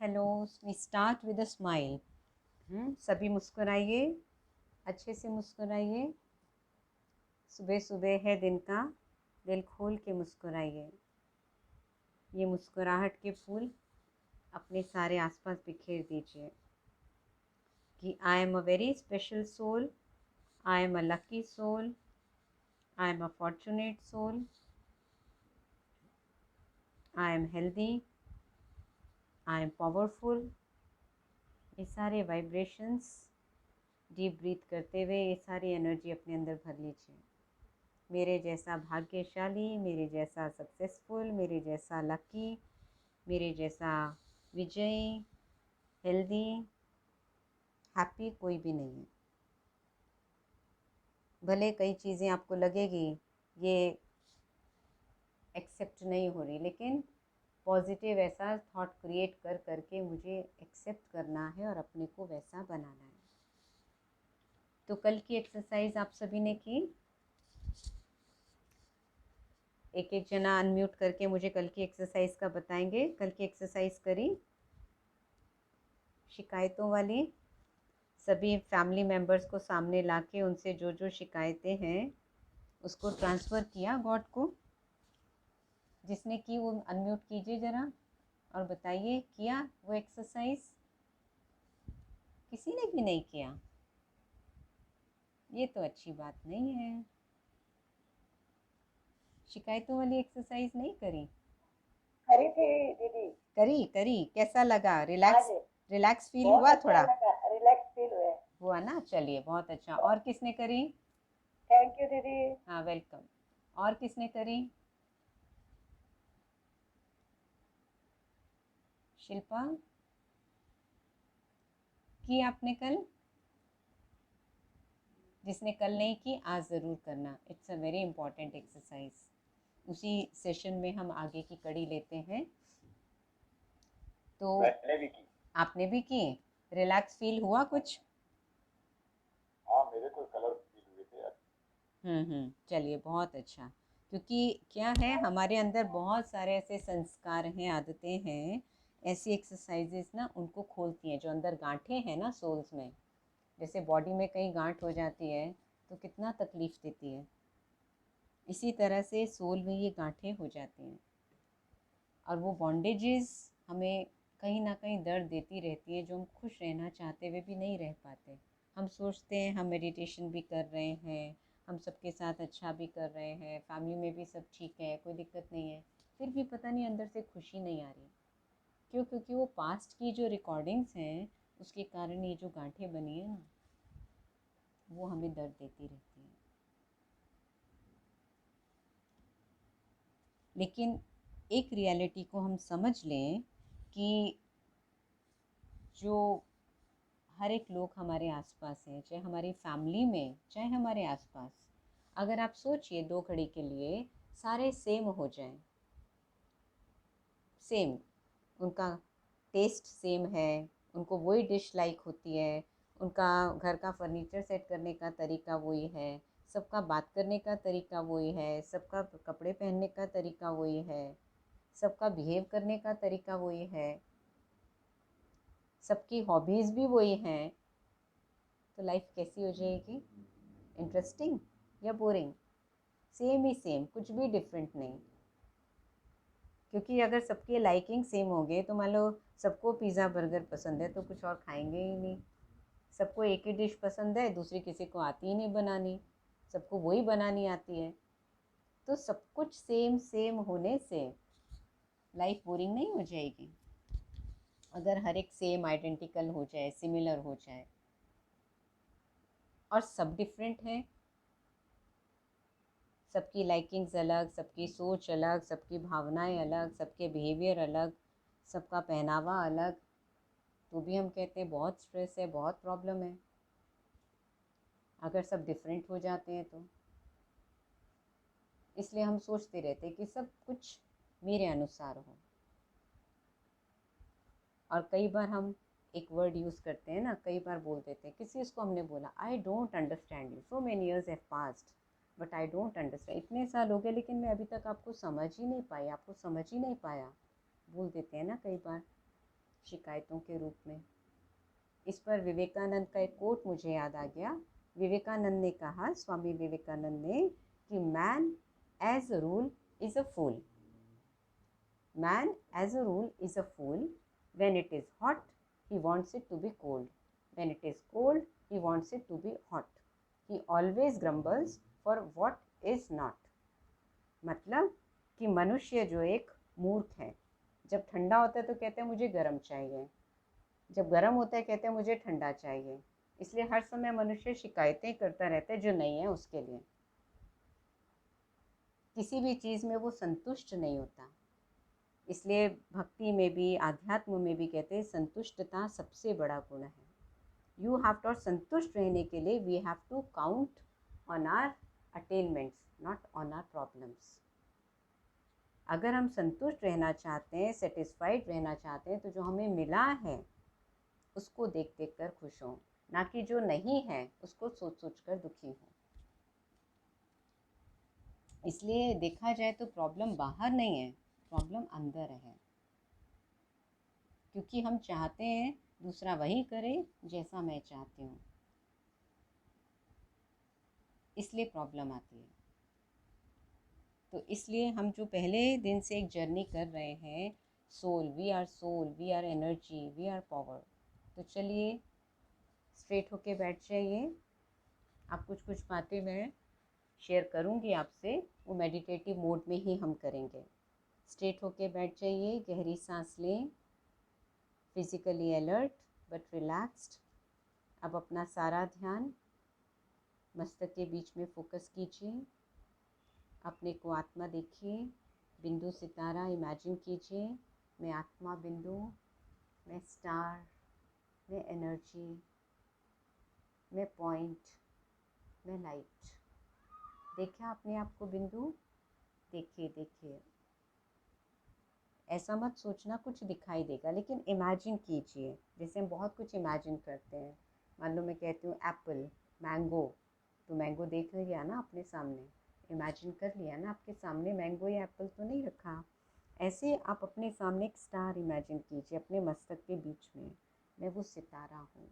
Hello. We start with a smile. सभी मुस्कुराइए, अच्छे से मुस्कुराइए। सुबह सुबह है दिन का, दिल खोल के मुस्कुराइए। ये मुस्कुराहट के फूल अपने सारे आसपास बिखेर दीजिए कि I am a very special soul, I am a lucky soul, I am a fortunate soul, I am healthy, I am powerful. ये सारे वाइब्रेशंस डीप ब्रीथ करते हुए ये सारी एनर्जी अपने अंदर भर लीजिए। मेरे जैसा भाग्यशाली, मेरे जैसा सक्सेसफुल, मेरे जैसा लकी, मेरे जैसा विजयी, हेल्दी, हैप्पी कोई भी नहीं है। भले कई चीज़ें आपको लगेगी ये एक्सेप्ट नहीं हो रही, लेकिन पॉजिटिव ऐसा थॉट क्रिएट कर करके मुझे एक्सेप्ट करना है और अपने को वैसा बनाना है। तो कल की एक्सरसाइज आप सभी ने की। एक एक जना अनम्यूट करके मुझे कल की एक्सरसाइज का बताएंगे। कल की एक्सरसाइज करी शिकायतों वाली। सभी फैमिली मेम्बर्स को सामने लाके उनसे जो जो शिकायतें हैं उसको ट्रांसफ़र किया गॉड को। जिसने की वो अनम्यूट कीजिए ज़रा और बताइए किया वो एक्सरसाइज। किसी ने भी नहीं किया, ये तो अच्छी बात नहीं है। शिकायतों वाली एक्सरसाइज नहीं करी? करी थी दीदी। करी करी, कैसा लगा? आज रिलैक्स रिलैक्स फील बहुत हुआ अच्छा थोड़ा? लगा, रिलैक्स फील हुआ। हुआ ना, चलिए बहुत अच्छा। और किसने करी? थैंक यू दीदी। हाँ, वेलकम। और किसने करी? शिल्पा की आपने कल? जिसने कल नहीं की आज ज़रूर करना। It's a very important exercise. उसी सेशन में हम आगे की कड़ी लेते हैं। तो मैंने भी की। आपने भी की? रिलैक्स फील हुआ कुछ? हाँ, मेरे को कलर फील हुए थे आज। चलिए बहुत अच्छा। क्योंकि क्या है, हमारे अंदर बहुत सारे ऐसे संस्कार हैं, आदतें हैं। ऐसी एक्सरसाइजेस ना उनको खोलती हैं, जो अंदर गांठें हैं ना सोल्स में। जैसे बॉडी में कहीं गांठ हो जाती है तो कितना तकलीफ़ देती है, इसी तरह से सोल में ये गांठें हो जाती हैं। और वो बॉन्डेजेस हमें कहीं ना कहीं दर्द देती रहती है, जो हम खुश रहना चाहते हुए भी नहीं रह पाते। हम सोचते हैं हम मेडिटेशन भी कर रहे हैं, हम सबके साथ अच्छा भी कर रहे हैं, फैमिली में भी सब ठीक है, कोई दिक्कत नहीं है, फिर भी पता नहीं अंदर से खुशी नहीं आ रही। क्यों? क्योंकि वो पास्ट की जो रिकॉर्डिंग्स हैं उसके कारण ये जो गांठें बनी है ना, वो हमें दर्द देती रहती है। लेकिन एक रियलिटी को हम समझ लें कि जो हर एक लोग हमारे आसपास हैं, चाहे हमारी फैमिली में चाहे हमारे आसपास, अगर आप सोचिए दो घड़ी के लिए सारे सेम हो जाएं, सेम, उनका टेस्ट सेम है, उनको वही डिश लाइक होती है, उनका घर का फर्नीचर सेट करने का तरीका वही है, सबका बात करने का तरीका वही है, सबका कपड़े पहनने का तरीका वही है, सबका बिहेव करने का तरीका वही है, सबकी हॉबीज़ भी वही हैं, तो लाइफ कैसी हो जाएगी? इंटरेस्टिंग या बोरिंग? सेम ही सेम, कुछ भी डिफरेंट नहीं। क्योंकि अगर सबके लाइकिंग सेम हो गए तो मान लो सबको पिज़्ज़ा बर्गर पसंद है तो कुछ और खाएंगे ही नहीं। सबको एक ही डिश पसंद है, दूसरी किसी को आती ही नहीं बनानी, सबको वही बनानी आती है। तो सब कुछ सेम सेम होने से लाइफ बोरिंग नहीं हो जाएगी? अगर हर एक सेम आइडेंटिकल हो जाए, सिमिलर हो जाए, और सब डिफरेंट है, सबकी लाइकिंग्स अलग, सबकी सोच अलग, सबकी भावनाएं अलग, सबके बिहेवियर अलग, सबका पहनावा अलग, तो भी हम कहते हैं बहुत स्ट्रेस है, बहुत प्रॉब्लम है। अगर सब डिफरेंट हो जाते हैं तो इसलिए हम सोचते रहते हैं कि सब कुछ मेरे अनुसार हो। और कई बार हम एक वर्ड यूज़ करते हैं ना, कई बार बोल देते हैं, किसी उसको हमने बोला I don't understand you, so many years have passed but I don't understand, इतने साल हो गए लेकिन मैं अभी तक आपको समझ ही नहीं पाई, आपको समझ ही नहीं पाया, बोल देते हैं ना कई बार। शिकायतों के रूप में। इस पर विवेकानंद का एक कोट मुझे याद आ गया। विवेकानंद ने कहा, स्वामी विवेकानंद ने, कि man as a rule is a fool. Man as a rule is a fool. When it is hot, he wants it to be cold. When it is cold, he wants it to be hot. He always grumbles for what is not. मतलब कि मनुष्य जो एक मूर्ख है, जब ठंडा होता है तो कहते हैं मुझे गर्म चाहिए, जब गर्म होता है कहते हैं मुझे ठंडा चाहिए। इसलिए हर समय मनुष्य शिकायतें करता रहता है जो नहीं है उसके लिए। किसी भी चीज़ में वो संतुष्ट नहीं होता। इसलिए भक्ति में भी, आध्यात्म में भी कहते हैं संतुष्टता सबसे बड़ा गुण है। यू हैव टू, और संतुष्ट रहने के लिए we have to count on our attainments, not on our problems. अगर हम संतुष्ट रहना चाहते हैं, सेटिस्फाइड रहना चाहते हैं, तो जो हमें मिला है उसको देख देख कर खुश हों, ना कि जो नहीं है उसको सोच सोच कर दुखी हों। इसलिए देखा जाए तो प्रॉब्लम बाहर नहीं है, प्रॉब्लम अंदर है, क्योंकि हम चाहते हैं दूसरा वही करे जैसा मैं चाहती हूँ, इसलिए प्रॉब्लम आती है। तो इसलिए हम जो पहले दिन से एक जर्नी कर रहे हैं, soul, we are energy, we are power. तो चलिए स्ट्रेट होके बैठ जाइए। आप कुछ बातें मैं शेयर करूँगी आपसे, वो मेडिटेटिव मोड में ही हम करेंगे। स्ट्रेट होके बैठ जाइए, गहरी सांस लें, फिजिकली अलर्ट बट रिलैक्स्ड। अब अपना सारा ध्यान मस्तक के बीच में फोकस कीजिए। अपने को आत्मा देखिए, बिंदु सितारा इमेजिन कीजिए। मैं आत्मा बिंदु, मैं स्टार, मैं एनर्जी, मैं पॉइंट, मैं लाइट। देखिए अपने आप को बिंदु, देखिए। ऐसा मत सोचना कुछ दिखाई देगा, लेकिन इमेजिन कीजिए। जैसे हम बहुत कुछ इमेजिन करते हैं। मान लो मैं कहती हूँ एप्पल, मैंगो, तो मैंगो देख लिया ना अपने सामने, इमेजिन कर लिया ना, आपके सामने मैंगो या एप्पल तो नहीं रखा। ऐसे आप अपने सामने एक स्टार इमेजिन कीजिए अपने मस्तक के बीच में। मैं वो सितारा हूँ,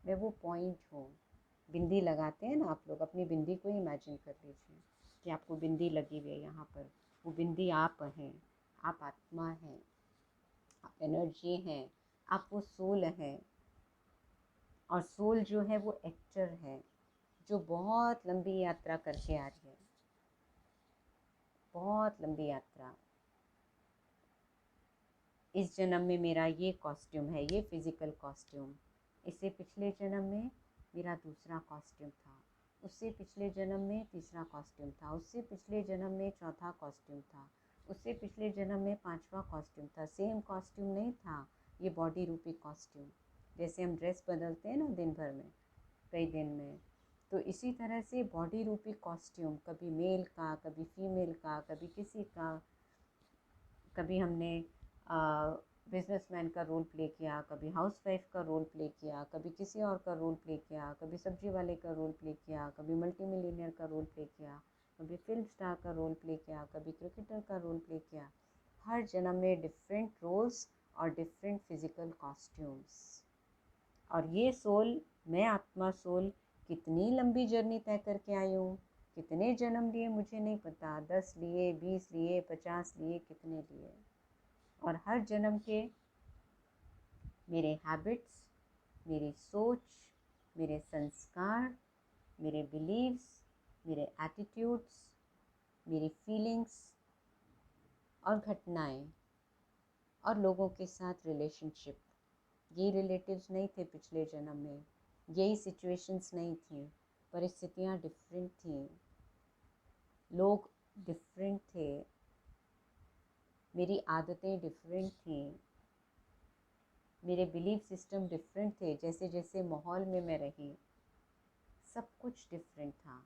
मैं वो पॉइंट हूँ। बिंदी लगाते हैं ना आप लोग, अपनी बिंदी को इमेजिन कर लीजिए कि आपको बिंदी लगी हुई है यहाँ पर। वो बिंदी आप हैं, आप आत्मा हैं, आप एनर्जी हैं, आप वो सोल हैं। और सोल जो है वो एक्टर है, जो बहुत लंबी यात्रा करके आ रही है, बहुत लंबी यात्रा। इस जन्म में मेरा ये कॉस्ट्यूम है, ये फिज़िकल कॉस्ट्यूम। इससे पिछले जन्म में मेरा दूसरा कॉस्ट्यूम था, उससे पिछले जन्म में तीसरा कॉस्ट्यूम था, उससे पिछले जन्म में चौथा कॉस्ट्यूम था, उससे पिछले जन्म में पांचवा कॉस्ट्यूम था। सेम कॉस्ट्यूम नहीं था, ये बॉडी रूपी कॉस्ट्यूम। जैसे हम ड्रेस बदलते हैं ना दिन भर में, कई दिन में, तो इसी तरह से बॉडी रूपी कॉस्ट्यूम, कभी मेल का, कभी फीमेल का, कभी किसी का। कभी हमने बिजनेसमैन का रोल प्ले किया, कभी हाउसवाइफ का रोल प्ले किया, कभी किसी और का रोल प्ले किया, कभी सब्जी वाले का रोल प्ले किया, कभी मल्टी मिलियनियर का रोल प्ले किया, कभी फिल्म स्टार का रोल प्ले किया, कभी क्रिकेटर का रोल प्ले किया। हर जन्म में डिफरेंट रोल्स और डिफरेंट फिजिकल कॉस्ट्यूम्स। और ये सोल, मैं आत्मा सोल, कितनी लंबी जर्नी तय करके आई हूँ। कितने जन्म लिए मुझे नहीं पता, 10 लिए, 20 लिए, 50 लिए, कितने लिए। और हर जन्म के मेरे हैबिट्स, मेरी सोच, मेरे संस्कार, मेरे बिलीव्स, मेरे एटीट्यूड्स, मेरी फीलिंग्स और घटनाएं और लोगों के साथ रिलेशनशिप, ये रिलेटिव्स नहीं थे पिछले जन्म में, यही सिचुएशंस नहीं थी, परिस्थितियाँ डिफरेंट थी, लोग डिफरेंट थे, मेरी आदतें डिफरेंट थी, मेरे बिलीफ सिस्टम डिफरेंट थे। जैसे जैसे माहौल में मैं रही, सब कुछ डिफरेंट था,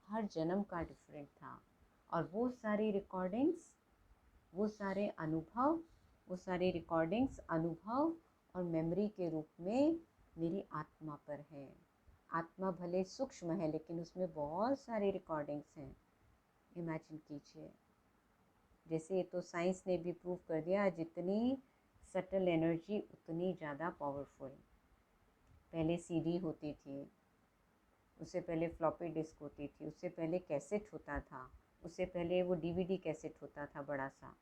हर जन्म का डिफरेंट था। और वो सारी रिकॉर्डिंग्स, वो सारे अनुभव, वो सारी रिकॉर्डिंग्स अनुभव और मेमोरी के रूप में मेरी आत्मा पर है। आत्मा भले सूक्ष्म है, लेकिन उसमें बहुत सारी रिकॉर्डिंग्स हैं। इमेजिन कीजिए। जैसे ये तो साइंस ने भी प्रूव कर दिया, जितनी सटल एनर्जी उतनी ज़्यादा पावरफुल। पहले सीडी होती थी, उससे पहले फ्लॉपी डिस्क होती थी, उससे पहले कैसेट होता था, उससे पहले वो डीवीडी कैसेट होता था बड़ा सा।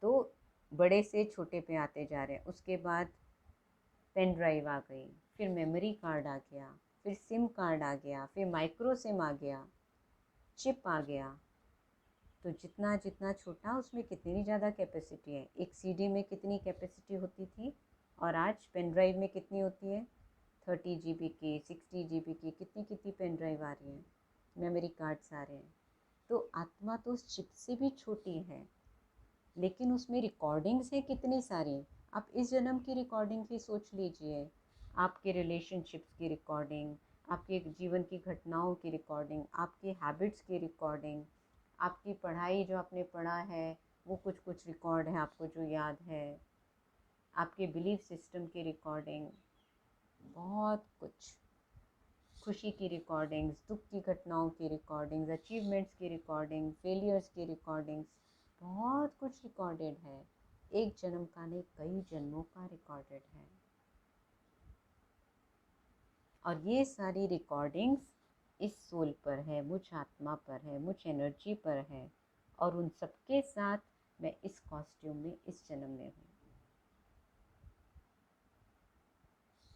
तो बड़े से छोटे पे आते जा रहे हैं। उसके बाद पेन ड्राइव आ गई, फिर मेमोरी कार्ड आ गया, फिर सिम कार्ड आ गया, फिर माइक्रो सिम आ गया, चिप आ गया। तो जितना जितना छोटा उसमें कितनी ज़्यादा कैपेसिटी है। एक सीडी में कितनी कैपेसिटी होती थी और आज पेन ड्राइव में कितनी होती है? 30 GB की, 60 GB की, कितनी कितनी पेन ड्राइव आ रही हैं, मेमोरी कार्ड्स आ रहे हैं। तो आत्मा तो उस चिप से भी छोटी है, लेकिन उसमें रिकॉर्डिंग्स हैं कितनी सारी। आप इस जन्म की रिकॉर्डिंग की सोच लीजिए, आपके रिलेशनशिप्स की रिकॉर्डिंग, आपके जीवन की घटनाओं की रिकॉर्डिंग, आपकी हैबिट्स की रिकॉर्डिंग, आपकी पढ़ाई जो आपने पढ़ा है वो कुछ कुछ रिकॉर्ड है आपको जो याद है, आपके बिलीफ सिस्टम की रिकॉर्डिंग, बहुत कुछ, खुशी की रिकॉर्डिंग्स, दुख की घटनाओं की रिकॉर्डिंग्स, अचीवमेंट्स की रिकॉर्डिंग, फेलियर्स की रिकॉर्डिंग्स, बहुत कुछ रिकॉर्डेड है। एक जन्म का नहीं, कई जन्मों का रिकॉर्डेड है। और ये सारी रिकॉर्डिंग्स इस सोल पर है, मुझ आत्मा पर है, मुझ एनर्जी पर है। और उन सबके साथ मैं इस कॉस्ट्यूम में इस जन्म में हूँ।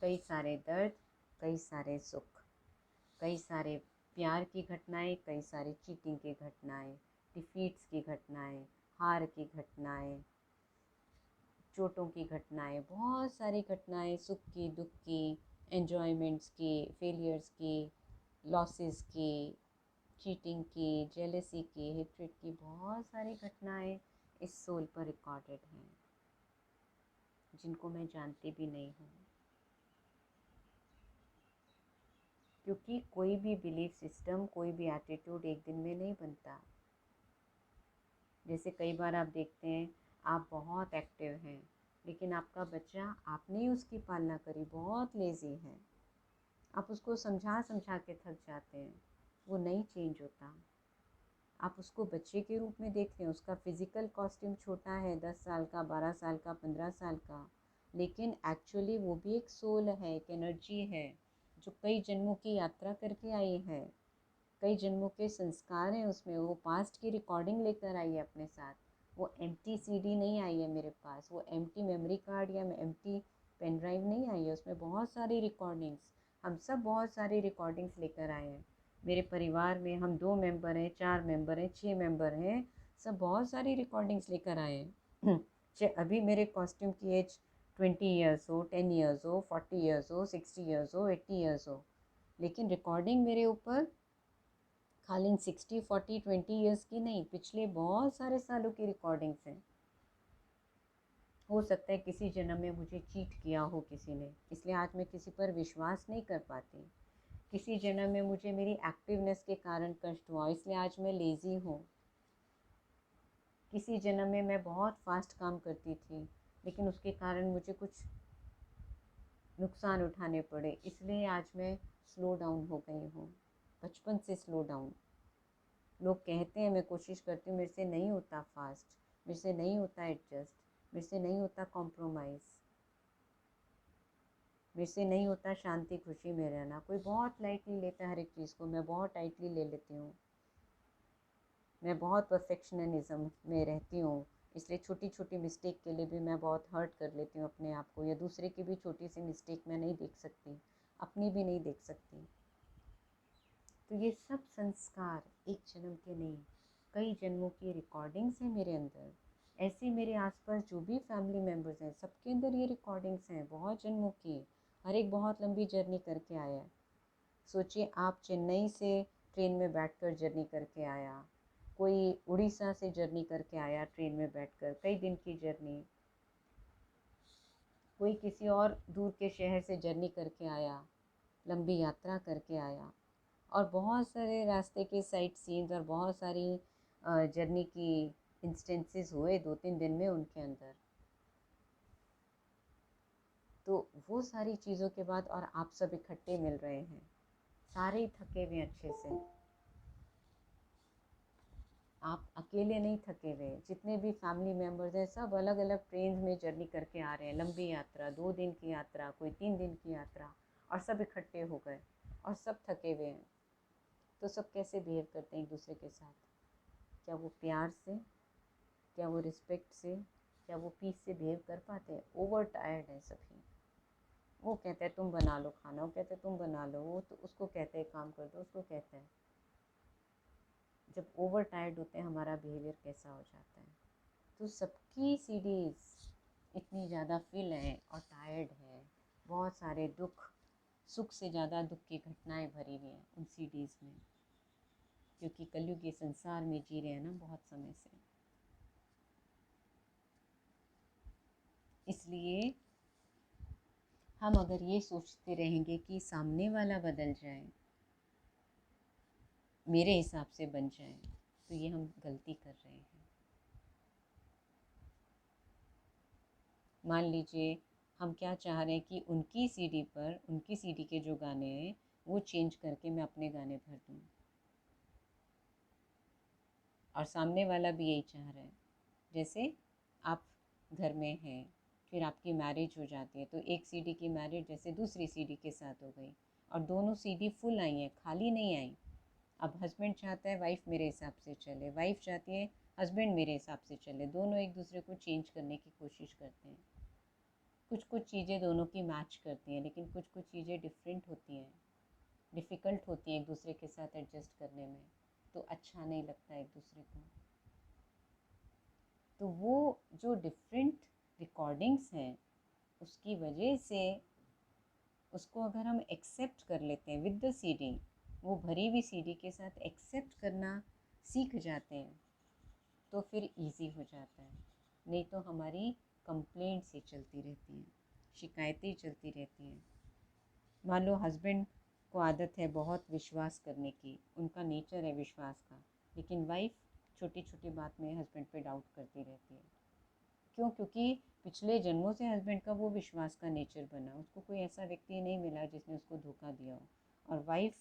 कई सारे दर्द, कई सारे सुख, कई सारे प्यार की घटनाएं, कई सारी चीटिंग की घटनाएं, डिफीट्स की घटनाएं, हार की घटनाएं, चोटों की घटनाएं, बहुत सारी घटनाएं, सुख की, दुख की, एन्जॉयमेंट्स की, फेलियर्स की, लॉसेस की, चीटिंग की, जेलसी की, हेट्रेड की, बहुत सारी घटनाएं इस सोल पर रिकॉर्डेड हैं, जिनको मैं जानती भी नहीं हूँ। क्योंकि कोई भी बिलीफ सिस्टम, कोई भी एटीट्यूड एक दिन में नहीं बनता। जैसे कई बार आप देखते हैं, आप बहुत एक्टिव हैं, लेकिन आपका बच्चा, आपने ही उसकी पालना करी, बहुत लेज़ी है, आप उसको समझा समझा के थक जाते हैं, वो नहीं चेंज होता। आप उसको बच्चे के रूप में देखते हैं, उसका फिज़िकल कॉस्ट्यूम छोटा है, 10 साल का, 12 साल का, 15 साल का, लेकिन एक्चुअली वो भी एक सोल है, एक एनर्जी है, जो कई जन्मों की यात्रा करके आई है, कई जन्मों के संस्कार हैं उसमें। वो पास्ट की रिकॉर्डिंग लेकर आई है अपने साथ। वो एम्प्टी सीडी नहीं आई है मेरे पास, वो एम्प्टी मेमोरी कार्ड या एम्प्टी पेन ड्राइव नहीं आई है, उसमें बहुत सारी रिकॉर्डिंग्स, हम सब बहुत सारी रिकॉर्डिंग्स लेकर आए हैं। मेरे परिवार में हम 2 मेंबर हैं, 4 मेंबर हैं, 6 मेंबर हैं, सब बहुत सारी रिकॉर्डिंग्स लेकर आए हैं। चाहे अभी मेरे कॉस्ट्यूम की एज 20 ईयर्स हो, 10 ईयर्स हो, 40 ईयर्स हो, 60 ईयर्स हो, 80 ईयर्स हो, लेकिन रिकॉर्डिंग मेरे ऊपर खाली 60, 40, 20 ईयर्स की नहीं, पिछले बहुत सारे सालों की रिकॉर्डिंग्स हैं। हो सकता है किसी जन्म में मुझे चीट किया हो किसी ने, इसलिए आज मैं किसी पर विश्वास नहीं कर पाती। किसी जन्म में मुझे मेरी एक्टिवनेस के कारण कष्ट हुआ, इसलिए आज मैं लेज़ी हूँ। किसी जन्म में मैं बहुत फास्ट काम करती थी, लेकिन उसके कारण मुझे कुछ नुकसान उठाने पड़े, इसलिए आज मैं स्लो डाउन हो गई हूँ, बचपन से स्लो डाउन। लोग कहते हैं, मैं कोशिश करती हूँ, मेरे से नहीं होता फास्ट, मेरे से नहीं होता एडजस्ट, मेरे से नहीं होता कॉम्प्रोमाइज़, मेरे से नहीं होता शांति खुशी में रहना। कोई बहुत लाइटली लेता है हर एक चीज़ को, मैं बहुत टाइटली ले लेती हूँ। मैं बहुत परफेक्शनिज्म में रहती हूँ, इसलिए छोटी छोटी मिस्टेक के लिए भी मैं बहुत हर्ट कर लेती हूँ अपने आप को, या दूसरे की भी छोटी सी मिस्टेक मैं नहीं देख सकती, अपनी भी नहीं देख सकती। तो ये सब संस्कार एक जन्म के नहीं, कई जन्मों की रिकॉर्डिंग्स हैं मेरे अंदर। ऐसे मेरे आसपास जो भी फैमिली मेम्बर्स हैं, सबके अंदर ये रिकॉर्डिंग्स हैं बहुत जन्मों की। हर एक बहुत लंबी जर्नी करके आया है। सोचिए, आप चेन्नई से ट्रेन में बैठकर जर्नी करके आया, कोई उड़ीसा से जर्नी करके आया ट्रेन में बैठकर, कई दिन की जर्नी, कोई किसी और दूर के शहर से जर्नी करके आया, लंबी यात्रा करके आया, और बहुत सारे रास्ते के साइट सीन्स और बहुत सारी जर्नी की इंस्टेंसेस हुए 2-3 दिन में उनके अंदर। तो वो सारी चीज़ों के बाद और आप सब इकट्ठे मिल रहे हैं, सारे ही थके हुए अच्छे से। आप अकेले नहीं थके हुए, जितने भी फैमिली मेम्बर्स हैं सब अलग अलग ट्रेन में जर्नी करके आ रहे हैं, लंबी यात्रा, 2 दिन की यात्रा, कोई 3 दिन की यात्रा, और सब इकट्ठे हो गए और सब थके हुए हैं। तो सब कैसे बिहेव करते हैं एक दूसरे के साथ? क्या वो प्यार से, क्या वो रिस्पेक्ट से, क्या वो पीस से बिहेव कर पाते हैं? ओवर टायर्ड है सभी। वो कहते हैं तुम बना लो खाना, वो कहते हैं तुम बना लो, वो तो उसको कहते हैं काम कर दो, उसको कहते हैं। जब ओवर टायर्ड होते हैं हमारा बिहेवियर कैसा हो जाता है? तो सबकी सीडीज इतनी ज़्यादा फिल है और टायर्ड है, बहुत सारे दुख, सुख से ज़्यादा दुख की घटनाएं भरी हुई हैं उन सीडीज़ में, क्योंकि कलयुग के संसार में जी रहे हैं ना बहुत समय से। इसलिए हम अगर ये सोचते रहेंगे कि सामने वाला बदल जाए, मेरे हिसाब से बन जाए, तो ये हम गलती कर रहे हैं। मान लीजिए हम क्या चाह रहे हैं कि उनकी सीडी पर, उनकी सीडी के जो गाने हैं वो चेंज करके मैं अपने गाने भर दूँ, और सामने वाला भी यही चाह रहा है। जैसे आप घर में हैं, फिर आपकी मैरिज हो जाती है, तो एक सीडी की मैरिज जैसे दूसरी सीडी के साथ हो गई, और दोनों सीडी फुल आई हैं, खाली नहीं आई। अब हस्बैंड चाहता है वाइफ मेरे हिसाब से चले, वाइफ चाहती है हस्बैंड मेरे हिसाब से चले, दोनों एक दूसरे को चेंज करने की कोशिश करते हैं। कुछ कुछ चीज़ें दोनों की मैच करती हैं, लेकिन कुछ कुछ चीज़ें डिफरेंट होती हैं, डिफ़िकल्ट होती हैं एक दूसरे के साथ एडजस्ट करने में, तो अच्छा नहीं लगता एक दूसरे को। तो वो जो डिफरेंट रिकॉर्डिंग्स हैं उसकी वजह से उसको अगर हम एक्सेप्ट कर लेते हैं विद द सीडी, वो भरी हुई सीडी के साथ एक्सेप्ट करना सीख जाते हैं, तो फिर इजी हो जाता है। नहीं तो हमारी कंप्लेंट्स ही चलती रहती हैं, शिकायतें चलती रहती हैं। मान लो हस्बैंड को आदत है बहुत विश्वास करने की, उनका नेचर है विश्वास का, लेकिन वाइफ छोटी छोटी बात में हस्बैंड पे डाउट करती रहती है। क्यों? क्योंकि पिछले जन्मों से हस्बैंड का वो विश्वास का नेचर बना, उसको कोई ऐसा व्यक्ति नहीं मिला जिसने उसको धोखा दिया हो, और वाइफ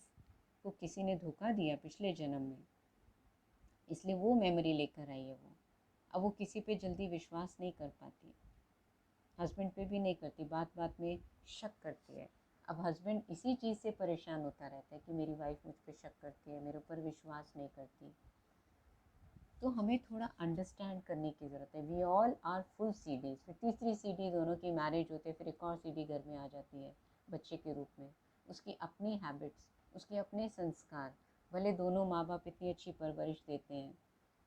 को किसी ने धोखा दिया पिछले जन्म में, इसलिए वो मेमोरी लेकर आई है वो। अब वो किसी पे जल्दी विश्वास नहीं कर पाती, हस्बैंड पे भी नहीं करती, बात बात में शक करती है। अब हस्बैंड इसी चीज़ से परेशान होता रहता है कि मेरी वाइफ मुझ पर शक करती है, मेरे ऊपर विश्वास नहीं करती। तो हमें थोड़ा अंडरस्टैंड करने की ज़रूरत है। We all are full CDs, फिर तीसरी सीडी दोनों की मैरिज होती है, फिर एक और सीडी घर में आ जाती है बच्चे के रूप में। उसकी अपनी हैबिट्स, उसके अपने संस्कार, भले दोनों माँ बाप इतनी अच्छी परवरिश देते हैं,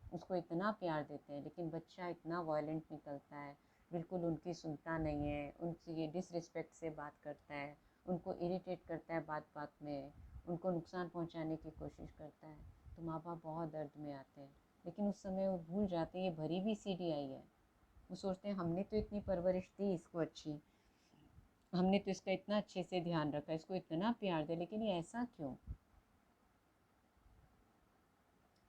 उसको इतना प्यार देते हैं, लेकिन बच्चा इतना वायलेंट निकलता है, बिल्कुल उनकी सुनता नहीं है, उनसे डिसरिस्पेक्ट से बात करता है, उनको इरिटेट करता है बात बात में, उनको नुकसान पहुंचाने की कोशिश करता है, तो माँ बाप बहुत दर्द में आते हैं। लेकिन उस समय वो भूल जाते हैं ये भरी हुई सीडी आई है। वो सोचते हैं हमने तो इतनी परवरिश दी इसको अच्छी, हमने तो इसका इतना अच्छे से ध्यान रखा, इसको इतना प्यार दिया, लेकिन ये ऐसा क्यों?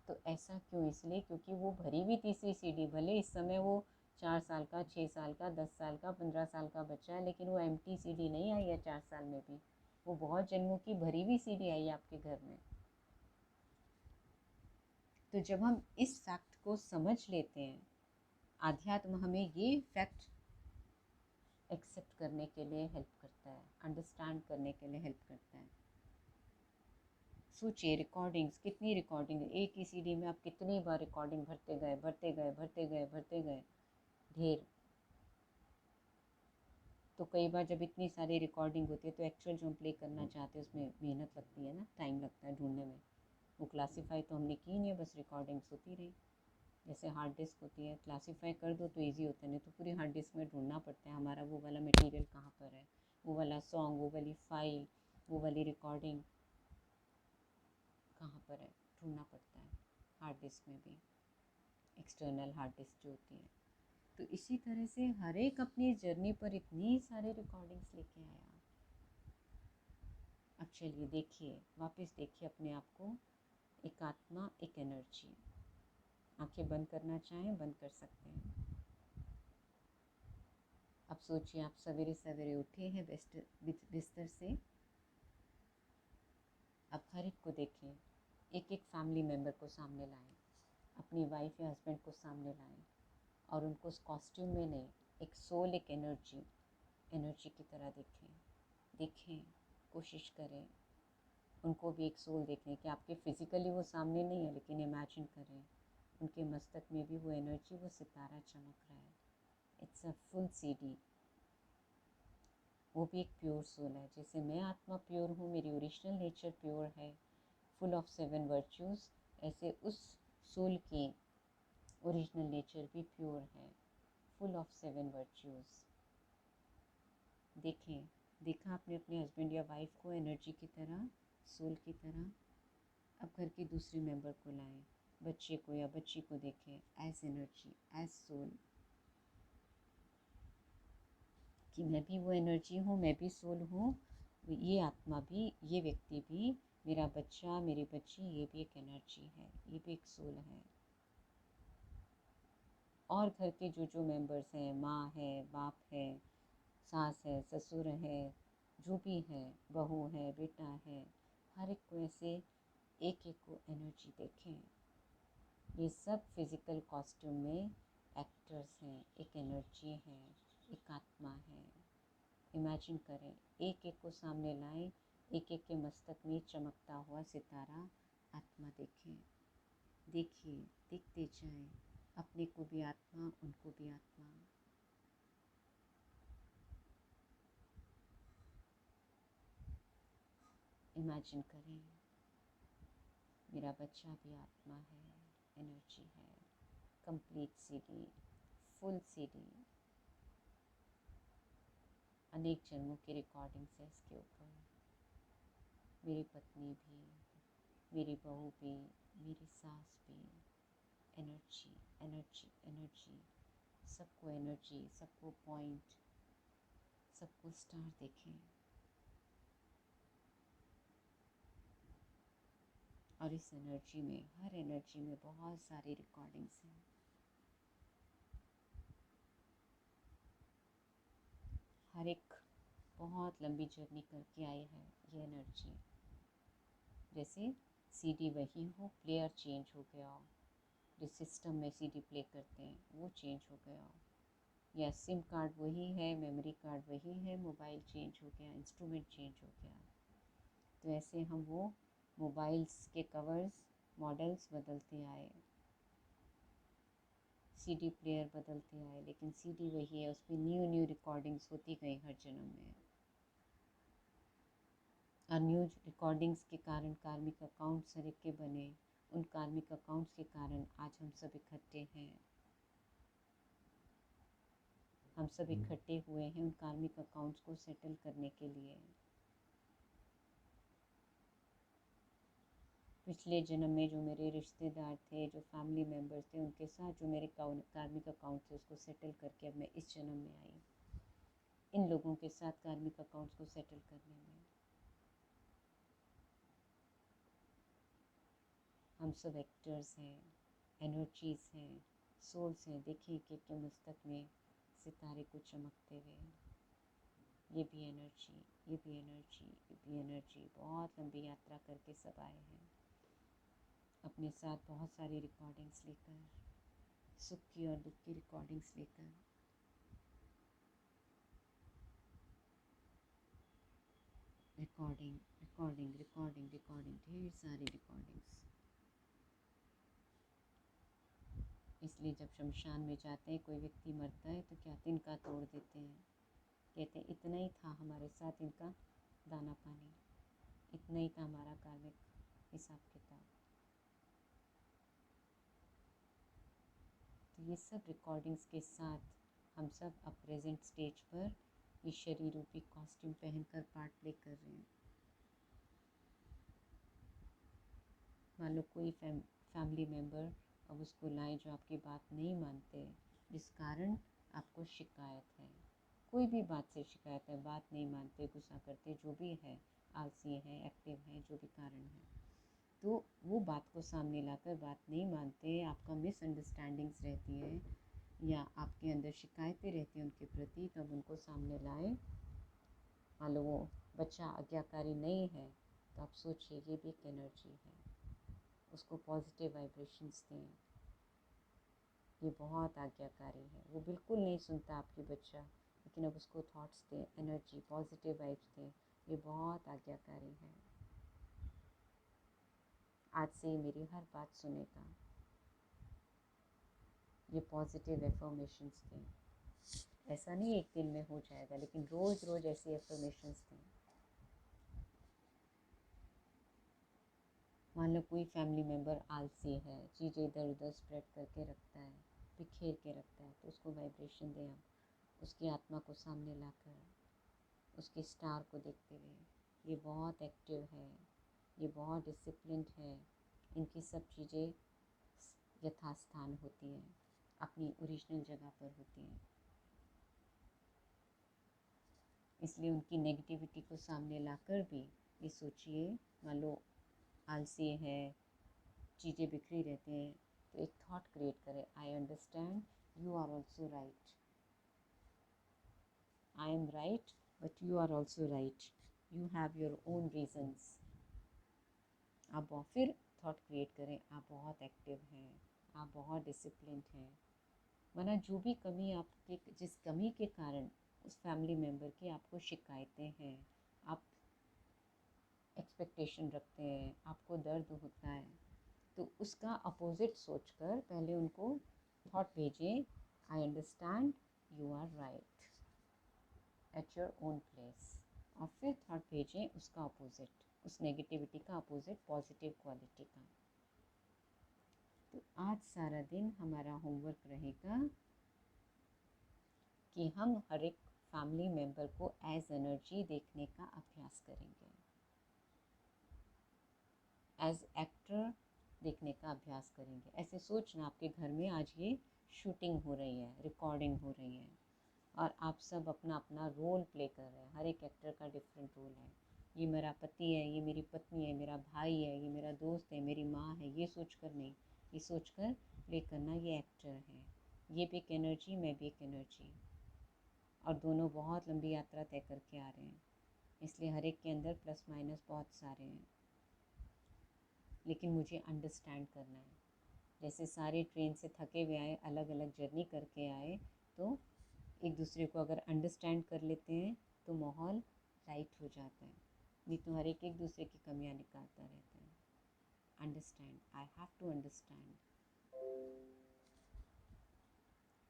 तो ऐसा क्यों? इसलिए क्योंकि वो भरी हुई तीसरी सीडी, भले इस समय वो 4 साल का, 6 साल का, 10 साल का, 15 साल का बच्चा है, लेकिन वो एम्प्टी सीडी नहीं आई है 4 साल में भी, वो बहुत जन्मों की भरी हुई सीडी आई है आपके घर में। तो जब हम इस फैक्ट को समझ लेते हैं, आध्यात्म हमें ये फैक्ट एक्सेप्ट करने के लिए हेल्प करता है, अंडरस्टैंड करने के लिए हेल्प करता है। सोचिए रिकॉर्डिंग्स, कितनी रिकॉर्डिंग है एक ही सीडी में, आप कितनी बार रिकॉर्डिंग भरते गए, भरते गए, भरते गए, भरते गए, ढेर। तो कई बार जब इतनी सारी रिकॉर्डिंग होती है तो एक्चुअल जो हम प्ले करना चाहते हैं उसमें मेहनत लगती है ना, टाइम लगता है ढूंढने में। वो क्लासीफाई तो हमने की नहीं है, बस रिकॉर्डिंग्स होती रही। जैसे हार्ड डिस्क होती है, क्लासीफाई कर दो तो ईजी होता है, नहीं तो पूरी हार्ड डिस्क में ढूंढना पड़ता है हमारा वो वाला मटेरियल कहाँ पर है, वो वाला सॉन्ग, वो वाली फाइल, वो वाली रिकॉर्डिंग कहाँ पर है, ढूंढना पड़ता है हार्ड डिस्क में भी, एक्सटर्नल हार्ड डिस्क जो होती है। तो इसी तरह से हर एक अपनी जर्नी पर इतनी सारे रिकॉर्डिंग्स लेके आया। अब चलिए देखिए, वापस देखिए अपने आप को, एक आत्मा, एक एनर्जी। आंखें बंद करना चाहें बंद कर सकते हैं। अब सोचिए आप सवेरे सवेरे उठे हैं बिस्तर से। अब हर एक को देखें, एक एक फैमिली मेम्बर को सामने लाएं, अपनी वाइफ या हस्बैंड को सामने लाएं और उनको उस कॉस्ट्यूम में नहीं, एक सोल, एक एनर्जी की तरह देखें, कोशिश करें उनको भी एक सोल देखने की। आपके फिज़िकली वो सामने नहीं है, लेकिन इमेजिन करें उनके मस्तक में भी वो एनर्जी, वो सितारा चमक रहा है। It's a full CD. वो भी एक प्योर सोल है। जैसे मैं आत्मा प्योर हूँ, मेरी ओरिजिनल नेचर प्योर है, फुल ऑफ 7 वर्च्यूज़, ऐसे उस सोल की ओरिजिनल नेचर भी प्योर है, फुल ऑफ 7 वर्च्यूज़। देखा आपने अपने हस्बैंड या वाइफ को एनर्जी की तरह, सोल की तरह। अब घर के दूसरे मेंबर को लाएं, बच्चे को या बच्ची को देखें एज एनर्जी, एज सोल, कि मैं भी वो एनर्जी हूँ, मैं भी सोल हूँ। ये आत्मा भी, ये व्यक्ति भी, मेरा बच्चा, मेरी बच्ची, ये भी एक एनर्जी है, ये भी एक सोल है। और घर के जो मेंबर्स हैं, माँ है, बाप है, सास है, ससुर है, जो भी है, बहू है, बेटा है, हर एक को ऐसे एक एक को एनर्जी देखें। ये सब फिज़िकल कॉस्ट्यूम में एक्टर्स हैं, एक एनर्जी है, एक आत्मा है। इमेजिन करें, एक एक को सामने लाएं, एक एक के मस्तक में चमकता हुआ सितारा आत्मा देखिए, देखते जाएं, अपने को भी आत्मा, उनको भी आत्मा। इमेजिन करें मेरा बच्चा भी आत्मा है, एनर्जी है, कंप्लीट सीडी, फुल सीडी। अनेक जन्मों की रिकॉर्डिंग्स है इसके ऊपर। मेरी पत्नी भी, मेरी बहू भी, मेरी सास भी, एनर्जी एनर्जी एनर्जी, सबको एनर्जी, सबको पॉइंट, सबको स्टार देखें। और इस एनर्जी में, हर एनर्जी में बहुत सारी रिकॉर्डिंग्स हैं। हर एक बहुत लंबी जर्नी करके आई है ये एनर्जी। जैसे सीडी वही हो, प्लेयर चेंज हो गया हो, जिस सिस्टम में सीडी प्ले करते हैं वो चेंज हो गया हो, या सिम कार्ड वही है, मेमोरी कार्ड वही है, मोबाइल चेंज हो गया, इंस्ट्रूमेंट चेंज हो गया। तो ऐसे हम वो मोबाइल्स के कवर्स, मॉडल्स बदलते आए, सीडी प्लेयर बदलते आए, लेकिन सीडी वही है, उसमें न्यू रिकॉर्डिंग्स होती गई हर जन्म में। और न्यू रिकॉर्डिंग्स के कारण कार्मिक अकाउंट्स हर एक के बने। उन कार्मिक अकाउंट्स के कारण आज हम सब इकट्ठे हैं, हम सब इकट्ठे हुए हैं उन कार्मिक अकाउंट्स को सेटल करने के लिए। पिछले जन्म में जो मेरे रिश्तेदार थे, जो फैमिली मेम्बर्स थे, उनके साथ जो मेरे कार्मिक अकाउंट थे उसको सेटल करके अब मैं इस जन्म में आई, इन लोगों के साथ कार्मिक अकाउंट्स को सेटल करने में। हम सब एक्टर्स हैं, एनर्जीज हैं, सोल्स हैं। देखिए कि के मस्तक में सितारे को चमकते हुए, ये भी एनर्जी, ये भी एनर्जी, ये भी एनर्जी। बहुत लंबी यात्रा करके सब आए हैं अपने साथ, बहुत सारी रिकॉर्डिंग्स लेकर, सुख की और दुख की रिकॉर्डिंग्स लेकर। रिकॉर्डिंग रिकॉर्डिंग रिकॉर्डिंग रिकॉर्डिंग, ढेर सारी रिकॉर्डिंग्स। इसलिए जब शमशान में जाते हैं, कोई व्यक्ति मरता है तो क्या तिनका तोड़ देते हैं, कहते हैं इतना ही था हमारे साथ इनका दाना पानी, इतना ही था हमारा कार्मिक हिसाब किताब। तो ये सब रिकॉर्डिंग्स के साथ हम सब अब प्रेजेंट स्टेज पर ये शरीर रूपी कॉस्ट्यूम पहनकर पार्ट प्ले कर रहे हैं। मान लो कोई फैमिली मेम्बर अब उसको लाएं जो आपकी बात नहीं मानते, जिस कारण आपको शिकायत है, कोई भी बात से शिकायत है, बात नहीं मानते, गुस्सा करते, जो भी है, आलसी है, एक्टिव है, जो भी कारण है, तो वो बात को सामने लाकर बात नहीं मानते, आपका मिसअंडरस्टैंडिंग्स रहती है या आपके अंदर शिकायतें रहती हैं उनके प्रति, तब उनको सामने लाएं। मान लो वो बच्चा आज्ञाकारी नहीं है, तो आप सोचिए ये भी एक एनर्जी है, उसको पॉजिटिव वाइब्रेशंस दें, ये बहुत आज्ञाकारी है। वो बिल्कुल नहीं सुनता आपकी बच्चा, लेकिन अब उसको थॉट्स दें, एनर्जी, पॉजिटिव वाइब्स दें। ये बहुत आज्ञाकारी है। आज से ये मेरी हर बात सुनेगा। ये पॉजिटिव एफर्मेशंस दें। ऐसा नहीं एक दिन में हो जाएगा, लेकिन रोज़ रोज़ ऐसी एफर्मेशंस दें। मान लो कोई फैमिली मेम्बर आलसी है, चीज़ें इधर उधर स्प्रेड करके रखता है, बिखेर के रखता है, तो उसको वाइब्रेशन दें आप, उसकी आत्मा को सामने लाकर, उसके स्टार को देखते हुए। ये बहुत एक्टिव है, ये बहुत डिसिप्लिन्ड है। इनकी सब चीज़ें यथास्थान होती हैं, अपनी ओरिजिनल जगह पर होती हैं। इसलिए उनकी नेगेटिविटी को सामने लाकर भी ये सोचिए, मान लो आलसी है, चीज़ें बिखरी रहती हैं, तो एक थॉट क्रिएट करें, I understand, you are also right. I am right but you are also right, you have your own reasons. आप फिर थॉट क्रिएट करें, आप बहुत एक्टिव हैं, आप बहुत डिसिप्लिन हैं। वरना जो भी कमी आपके, जिस कमी के कारण उस फैमिली मेम्बर की आपको शिकायतें हैं, आप एक्सपेक्टेशन रखते हैं, आपको दर्द होता है, तो उसका अपोजिट सोचकर पहले उनको थॉट भेजिए, I understand, you are right at your own place. और फिर थॉट भेजिए उसका अपोजिट, उस नेगेटिविटी का अपोजिट पॉजिटिव क्वालिटी का। तो आज सारा दिन हमारा होमवर्क रहेगा कि हम हर एक फैमिली मेम्बर को एज एनर्जी देखने का अभ्यास करेंगे, एज एक्टर देखने का अभ्यास करेंगे। ऐसे सोचना आपके घर में आज ये शूटिंग हो रही है, रिकॉर्डिंग हो रही है, और आप सब अपना अपना रोल प्ले कर रहे हैं। हर एक एक्टर का डिफरेंट रोल है। ये मेरा पति है, ये मेरी पत्नी है, मेरा भाई है, ये मेरा दोस्त है, मेरी माँ है, ये सोचकर नहीं, ये सोचकर प्ले करना, ये एक्टर है। ये भी एक एनर्जी, मैं भी एक एनर्जी, और दोनों बहुत लंबी यात्रा तय करके आ रहे हैं। इसलिए हर एक के अंदर प्लस माइनस बहुत सारे हैं, लेकिन मुझे अंडरस्टैंड करना है। जैसे सारे ट्रेन से थके हुए आए, अलग अलग जर्नी करके आए, तो एक दूसरे को अगर अंडरस्टैंड कर लेते हैं तो माहौल लाइट हो जाता है। नहीं तो हर एक दूसरे की कमियां निकालता रहता है। Understand, I have to understand.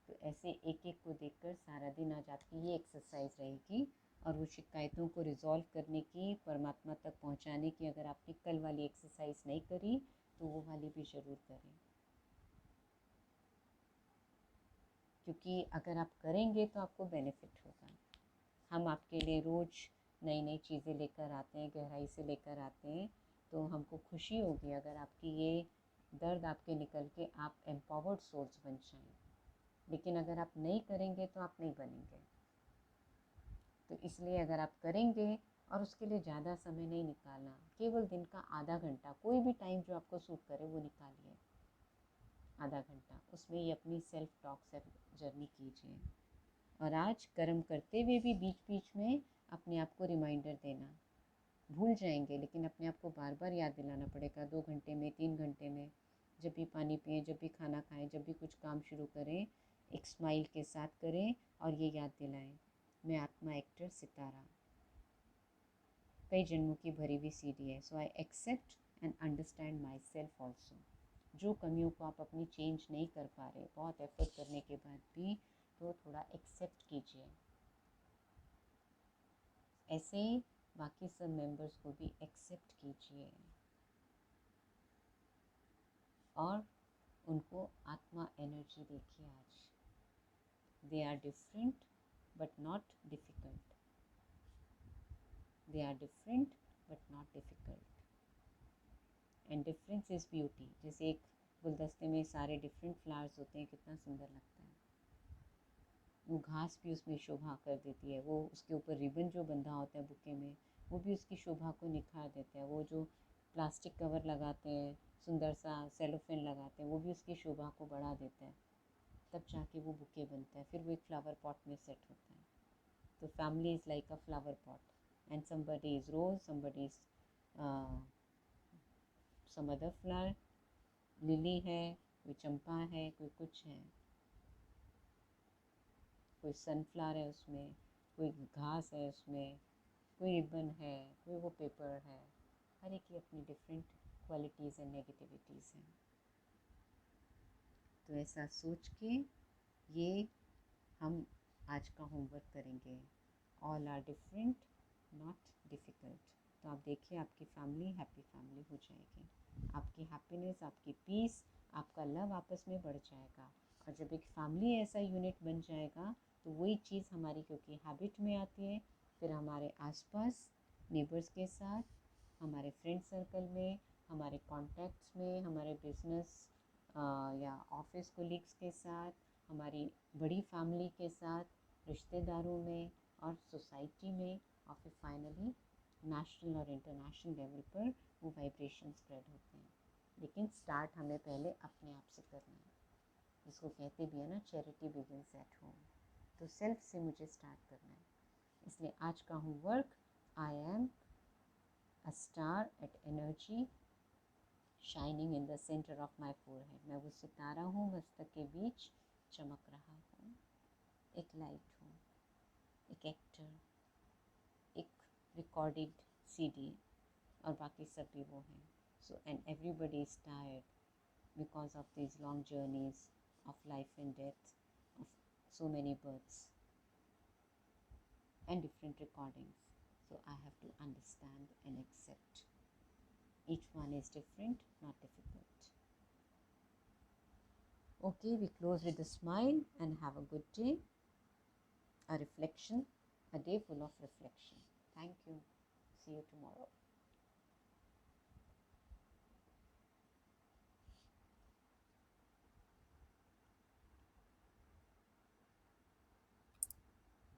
तो ऐसे एक एक को देखकर सारा दिन आज आपकी ये एक्सरसाइज रहेगी, और वो शिकायतों को रिजॉल्व करने की, परमात्मा तक पहुंचाने की, अगर आपने कल वाली एक्सरसाइज नहीं करी तो वो वाली भी ज़रूर करें। क्योंकि अगर आप करेंगे तो आपको बेनिफिट होगा। हम आपके लिए रोज़ नई नई चीज़ें लेकर आते हैं, गहराई से लेकर आते हैं, तो हमको खुशी होगी अगर आपकी ये दर्द आपके निकल के आप एम्पावर्ड सोल्स बन जाएं। लेकिन अगर आप नहीं करेंगे तो आप नहीं बनेंगे। तो इसलिए अगर आप करेंगे, और उसके लिए ज़्यादा समय नहीं निकालना, केवल दिन का आधा घंटा, कोई भी टाइम जो आपको सूट करे वो निकालिए, आधा घंटा, उसमें ये अपनी सेल्फ टॉक से जर्नी कीजिए। और आज कर्म करते हुए भी बीच बीच में अपने आप को रिमाइंडर देना। भूल जाएंगे, लेकिन अपने आप को बार बार याद दिलाना पड़ेगा, 2 घंटे में, 3 घंटे में, जब भी पानी पिएं, जब भी खाना खाएं, जब भी कुछ काम शुरू करें, एक स्माइल के साथ करें और ये याद दिलाएं, मैं आत्मा, एक्टर, सितारा, कई जन्मों की भरी हुई सीढ़ी है। So I accept and understand myself also. जो कमियों को आप अपनी चेंज नहीं कर पा रहे, बहुत एफर्ट करने के बाद भी, तो थोड़ा एक्सेप्ट कीजिए। ऐसे ही बाकी सब मेंबर्स को भी एक्सेप्ट कीजिए, और उनको आत्मा एनर्जी देखिए आज। They are different but not difficult, they are different but not difficult, and difference is beauty. जैसे एक गुलदस्ते में सारे डिफरेंट फ्लावर्स होते हैं, कितना सुंदर लगता है। वो घास भी उसमें शोभा कर देती है, वो उसके ऊपर रिबन जो बंधा होता है बुके में, वो भी उसकी शोभा को निखार देता है। वो जो प्लास्टिक कवर लगाते हैं, सुंदर सा सेलोफेन लगाते हैं, वो भी उसकी शोभा को बढ़ा देता है, तब जाके वो बुके बनता है, फिर वो एक फ्लावर पॉट में सेट होता है। तो family is like a flower pot, and somebody is rose, somebody is some other flower, lily है, कोई चंपा है, कोई कुछ है, कोई सनफ्लावर है उसमें, कोई घास है उसमें, कोई रिबन है, कोई वो पेपर है। हर एक की अपनी डिफरेंट क्वालिटीज़ एंड नेगेटिविटीज़ हैं। तो ऐसा सोच के ये हम आज का होमवर्क करेंगे। All are different, not difficult. तो आप देखिए आपकी फैमिली हैप्पी फैमिली हो जाएगी। आपकी हैप्पीनेस, आपकी पीस, आपका लव आपस में बढ़ जाएगा। और जब एक फैमिली ऐसा यूनिट बन जाएगा तो वही चीज़ हमारी क्योंकि हैबिट में आती है, फिर हमारे आसपास नेबर्स के साथ, हमारे फ्रेंड सर्कल में, हमारे कॉन्टैक्ट्स में, हमारे बिजनेस या ऑफिस कोलीग्स के साथ, हमारी बड़ी फैमिली के साथ, रिश्तेदारों में और सोसाइटी में, और फिर फाइनली नेशनल और इंटरनेशनल लेवल पर वो वाइब्रेशन स्प्रेड होते हैं। लेकिन स्टार्ट हमें पहले अपने आप से करना है। जिसको कहते भी है ना, चैरिटी बिगिंस एट होम। तो सेल्फ से मुझे स्टार्ट करना है। इसलिए आज का homework, I am a star at energy shining in the centre of my forehead. मैं वो सितारा हूँ मस्तक के बीच चमक रहा हूँ। एक लाइट हूँ, एक एक्टर, एक रिकॉर्डेड सीडी, और बाकी सब भी वो हैं। So and everybody is tired because of these long journeys of life and death, of so many births and different recordings. So I have to understand and accept. Each one is different, not difficult. Okay, we close with a smile and have a good day. A reflection, a day full of reflection. Thank you. See you tomorrow.